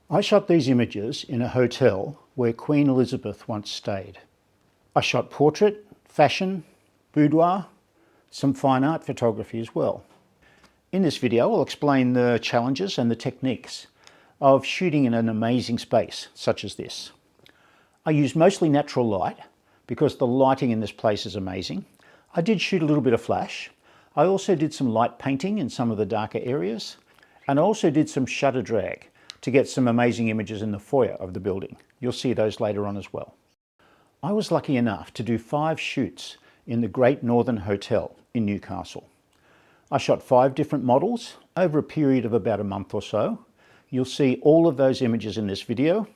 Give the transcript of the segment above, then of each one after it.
I shot these images in a hotel where Queen Elizabeth once stayed. I shot portrait, fashion, boudoir, some fine art photography as well. In this video, I'll explain the challenges and the techniques of shooting in an amazing space such as this. I used mostly natural light because the lighting in this place is amazing. I did shoot a little bit of flash. I also did some light painting in some of the darker areas, and I also did some shutter drag to get some amazing images in the foyer of the building. You'll see those later on as well. I was lucky enough to do 5 shoots in the Great Northern Hotel in Newcastle. I shot 5 different models over a period of about a month or so. You'll see all of those images in this video.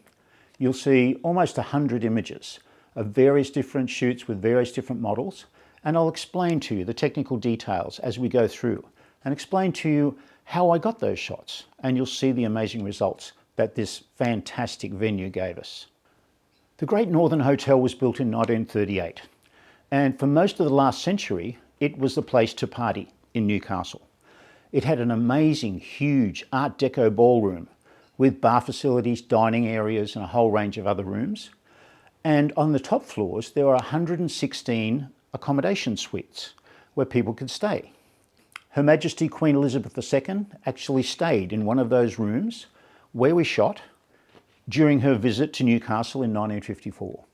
You'll see almost 100 images of various different shoots with various different models, and I'll explain to you the technical details as we go through and explain to you how I got those shots, and you'll see the amazing results that this fantastic venue gave us. The Great Northern Hotel was built in 1938, and for most of the last century it was the place to party in Newcastle. It had an amazing, huge Art Deco ballroom with bar facilities, dining areas and a whole range of other rooms. And on the top floors there were 116 accommodation suites where people could stay. Her Majesty Queen Elizabeth II actually stayed in one of those rooms where we shot during her visit to Newcastle in 1954.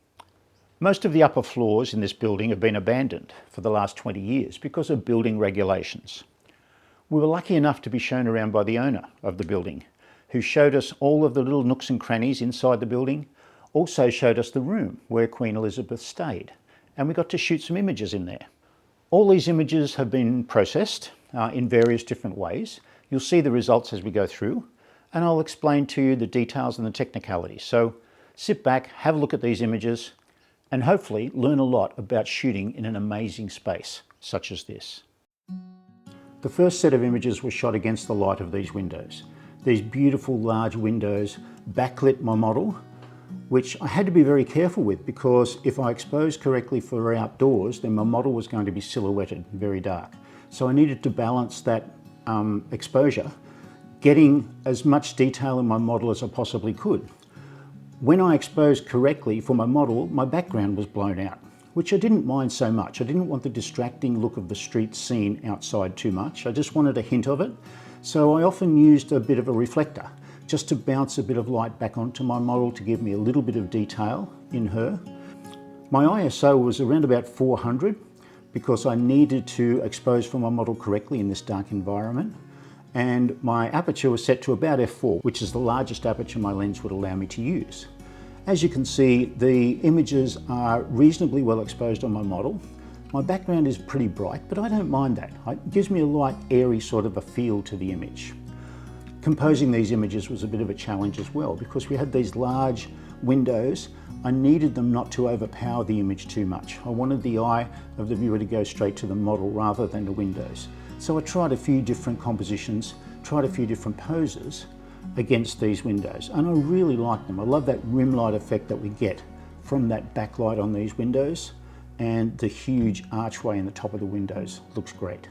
Most of the upper floors in this building have been abandoned for the last 20 years because of building regulations. We were lucky enough to be shown around by the owner of the building, who showed us all of the little nooks and crannies inside the building, also showed us the room where Queen Elizabeth stayed, and we got to shoot some images in there. All these images have been processed in various different ways. You'll see the results as we go through, and I'll explain to you the details and the technicalities. So sit back, have a look at these images, and hopefully learn a lot about shooting in an amazing space such as this. The first set of images were shot against the light of these windows. These beautiful large windows backlit my model, which I had to be very careful with because if I exposed correctly for outdoors, then my model was going to be silhouetted very dark. So I needed to balance that exposure, getting as much detail in my model as I possibly could. When I exposed correctly for my model, my background was blown out, which I didn't mind so much. I didn't want the distracting look of the street scene outside too much. I just wanted a hint of it. So I often used a bit of a reflector just to bounce a bit of light back onto my model to give me a little bit of detail in her. My ISO was around about 400 because I needed to expose for my model correctly in this dark environment. And my aperture was set to about f4, which is the largest aperture my lens would allow me to use. As you can see, the images are reasonably well exposed on my model. My background is pretty bright, but I don't mind that. It gives me a light, airy sort of a feel to the image. Composing these images was a bit of a challenge as well because we had these large windows. I needed them not to overpower the image too much. I wanted the eye of the viewer to go straight to the model rather than the windows. So I tried a few different compositions, tried a few different poses against these windows, and I really like them. I love that rim light effect that we get from that backlight on these windows, and the huge archway in the top of the windows looks great.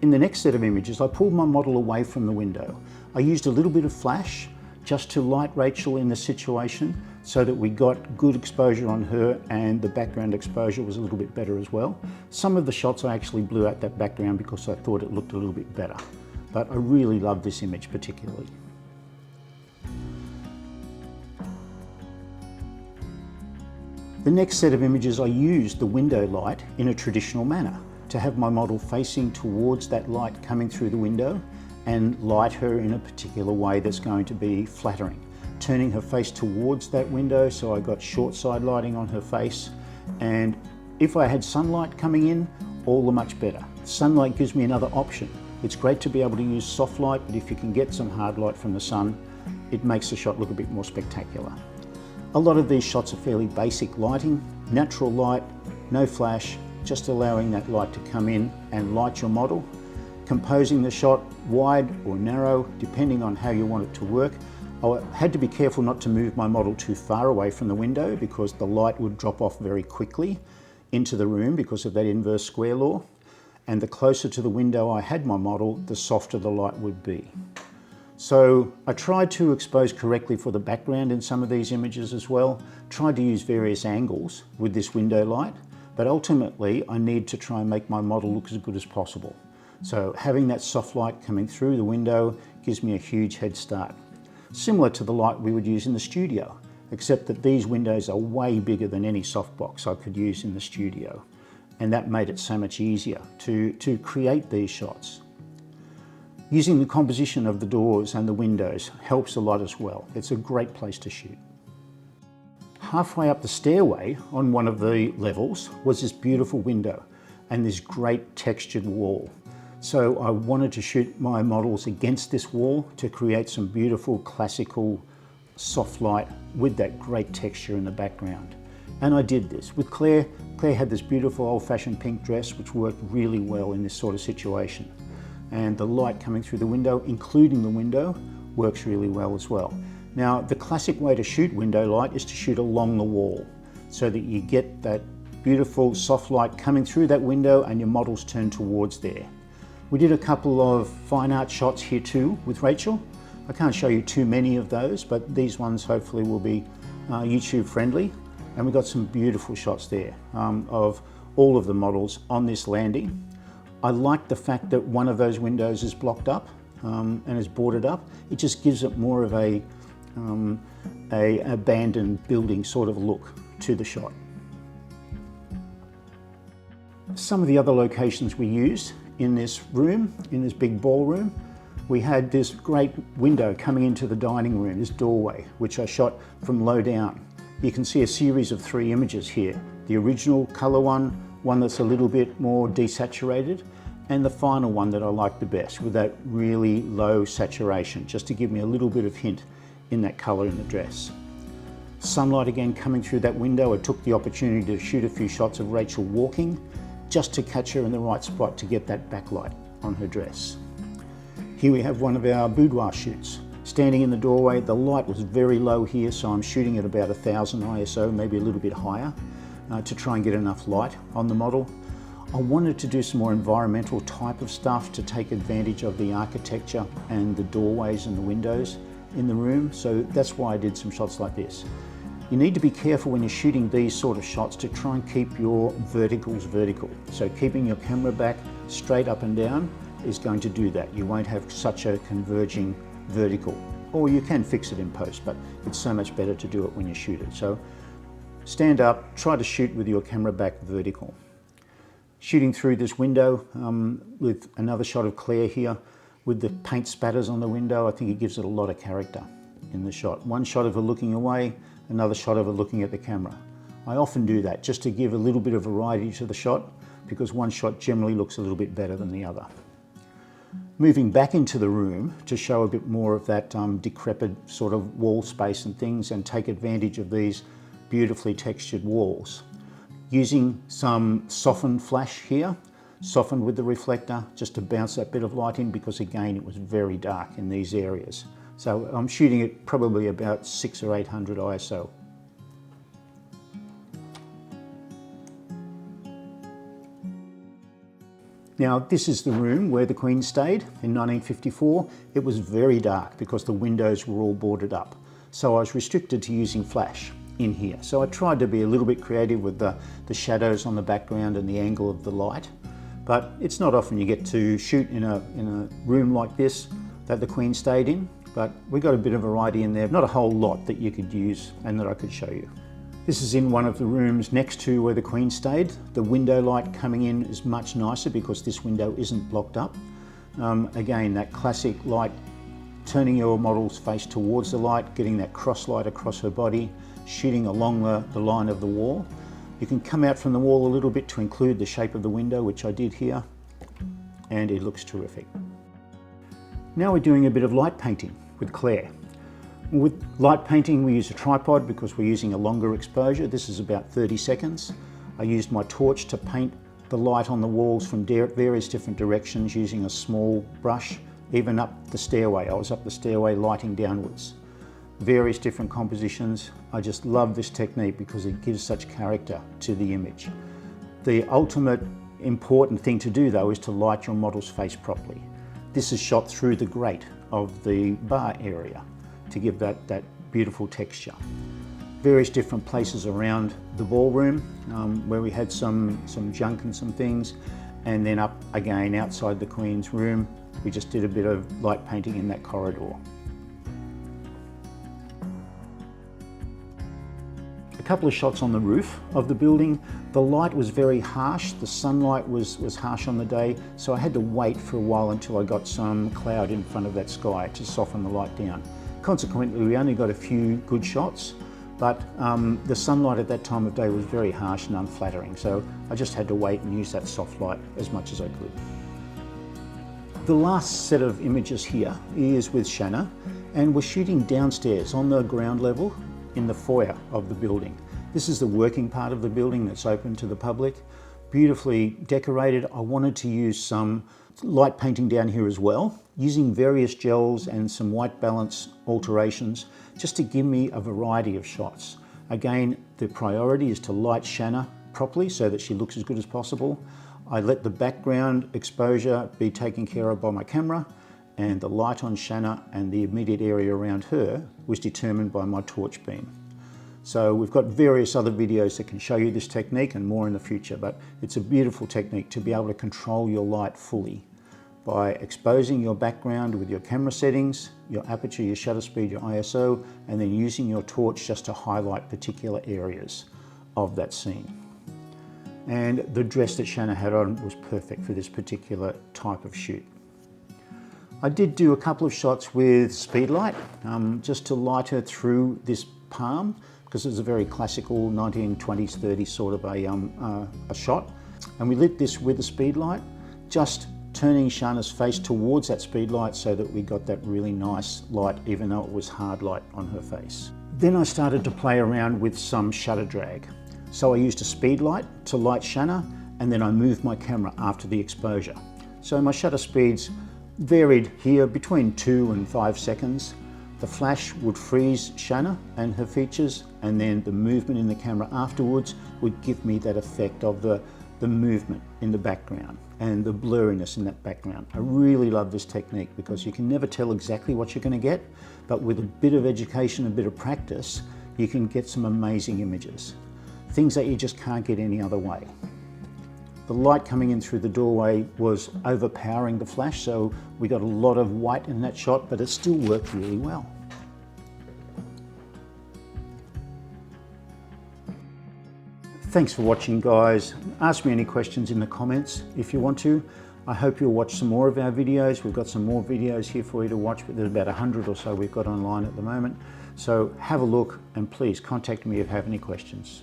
In the next set of images, I pulled my model away from the window. I used a little bit of flash just to light Rachel in the situation so that we got good exposure on her and the background exposure was a little bit better as well. Some of the shots I actually blew out that background because I thought it looked a little bit better. But I really love this image particularly. The next set of images I used the window light in a traditional manner, to have my model facing towards that light coming through the window and light her in a particular way that's going to be flattering. Turning her face towards that window so I got short side lighting on her face, and if I had sunlight coming in, all the much better. Sunlight gives me another option. It's great to be able to use soft light, but if you can get some hard light from the sun, it makes the shot look a bit more spectacular. A lot of these shots are fairly basic lighting, natural light, no flash, just allowing that light to come in and light your model. composing the shot wide or narrow, depending on how you want it to work. I had to be careful not to move my model too far away from the window because the light would drop off very quickly into the room because of that inverse square law. And the closer to the window I had my model, the softer the light would be. So I tried to expose correctly for the background in some of these images as well, tried to use various angles with this window light, but ultimately I need to try and make my model look as good as possible. So having that soft light coming through the window gives me a huge head start. Similar to the light we would use in the studio, except that these windows are way bigger than any softbox I could use in the studio. And that made it so much easier to create these shots. Using the composition of the doors and the windows helps a lot as well. It's a great place to shoot. Halfway up the stairway on one of the levels was this beautiful window and this great textured wall. So I wanted to shoot my models against this wall to create some beautiful classical soft light with that great texture in the background. And I did this with Claire. Claire had this beautiful old-fashioned pink dress which worked really well in this sort of situation. And the light coming through the window, including the window, works really well as well. Now, the classic way to shoot window light is to shoot along the wall so that you get that beautiful soft light coming through that window and your models turn towards there. We did a couple of fine art shots here too with Rachel. I can't show you too many of those, but these ones hopefully will be YouTube friendly. And we got some beautiful shots there of all of the models on this landing. I like the fact that one of those windows is blocked up and is boarded up. It just gives it more of a abandoned building sort of look to the shot. Some of the other locations we used in this room, in this big ballroom, we had this great window coming into the dining room, this doorway, which I shot from low down. You can see a series of 3 images here. The original colour one that's a little bit more desaturated, and the final one that I like the best with that really low saturation, just to give me a little bit of hint in that colour in the dress. Sunlight again coming through that window. I took the opportunity to shoot a few shots of Rachel walking, just to catch her in the right spot to get that backlight on her dress. Here we have one of our boudoir shoots. Standing in the doorway, the light was very low here, so I'm shooting at about 1000 ISO, maybe a little bit higher, to try and get enough light on the model. I wanted to do some more environmental type of stuff to take advantage of the architecture and the doorways and the windows in the room, so that's why I did some shots like this. You need to be careful when you're shooting these sort of shots to try and keep your verticals vertical. So keeping your camera back straight up and down is going to do that. You won't have such a converging vertical. Or you can fix it in post, but it's so much better to do it when you shoot it. So stand up, try to shoot with your camera back vertical. Shooting through this window with another shot of Claire here with the paint spatters on the window, I think it gives it a lot of character in the shot. One shot of her looking away, another shot of her looking at the camera. I often do that just to give a little bit of variety to the shot because one shot generally looks a little bit better than the other. Moving back into the room to show a bit more of that decrepit sort of wall space and things and take advantage of these beautifully textured walls. Using some softened flash here, softened with the reflector just to bounce that bit of light in because again it was very dark in these areas. So I'm shooting it probably about 600 or 800 ISO. Now this is the room where the Queen stayed in 1954. It was very dark because the windows were all boarded up. So I was restricted to using flash in here. So I tried to be a little bit creative with the shadows on the background and the angle of the light. But it's not often you get to shoot in a room like this that the Queen stayed in. But we got a bit of variety in there, not a whole lot that you could use and that I could show you. This is in one of the rooms next to where the Queen stayed. The window light coming in is much nicer because this window isn't blocked up. Again, that classic light, turning your model's face towards the light, getting that cross light across her body, shooting along the line of the wall. You can come out from the wall a little bit to include the shape of the window, which I did here, and it looks terrific. Now we're doing a bit of light painting with Claire. With light painting we use a tripod because we're using a longer exposure. This is about 30 seconds. I used my torch to paint the light on the walls from various different directions using a small brush, even up the stairway. I was up the stairway lighting downwards. various different compositions. I just love this technique because it gives such character to the image. The ultimate important thing to do though is to light your model's face properly. This is shot through the grate of the bar area to give that beautiful texture. Various different places around the ballroom where we had some junk and some things, and then up again outside the Queen's room we just did a bit of light painting in that corridor. A couple of shots on the roof of the building. The light was very harsh, the sunlight was harsh on the day, so I had to wait for a while until I got some cloud in front of that sky to soften the light down. Consequently, we only got a few good shots, but the sunlight at that time of day was very harsh and unflattering, so I just had to wait and use that soft light as much as I could. The last set of images here is with Shanna, and we're shooting downstairs on the ground level in the foyer of the building. This is the working part of the building that's open to the public. Beautifully decorated. I wanted to use some light painting down here as well, using various gels and some white balance alterations just to give me a variety of shots. Again, the priority is to light Shanna properly so that she looks as good as possible. I let the background exposure be taken care of by my camera, and the light on Shanna and the immediate area around her was determined by my torch beam. So we've got various other videos that can show you this technique and more in the future, but it's a beautiful technique to be able to control your light fully by exposing your background with your camera settings, your aperture, your shutter speed, your ISO, and then using your torch just to highlight particular areas of that scene. And the dress that Shanna had on was perfect for this particular type of shoot. I did do a couple of shots with speedlight just to light her through this palm, because it's a very classical 1920s, 30s sort of a shot. And we lit this with a speedlight, just turning Shanna's face towards that speedlight so that we got that really nice light, even though it was hard light on her face. Then I started to play around with some shutter drag. So I used a speedlight to light Shanna, and then I moved my camera after the exposure. So my shutter speeds varied here between 2 and 5 seconds. The flash would freeze Shanna and her features, and then the movement in the camera afterwards would give me that effect of the movement in the background and the blurriness in that background. I really love this technique because you can never tell exactly what you're going to get, but with a bit of education, a bit of practice, you can get some amazing images. Things that you just can't get any other way. The light coming in through the doorway was overpowering the flash, so we got a lot of white in that shot, but it still worked really well. Thanks for watching, guys. Ask me any questions in the comments if you want to. I hope you'll watch some more of our videos. We've got some more videos here for you to watch, but there's about 100 or so we've got online at the moment. So have a look, and please contact me if you have any questions.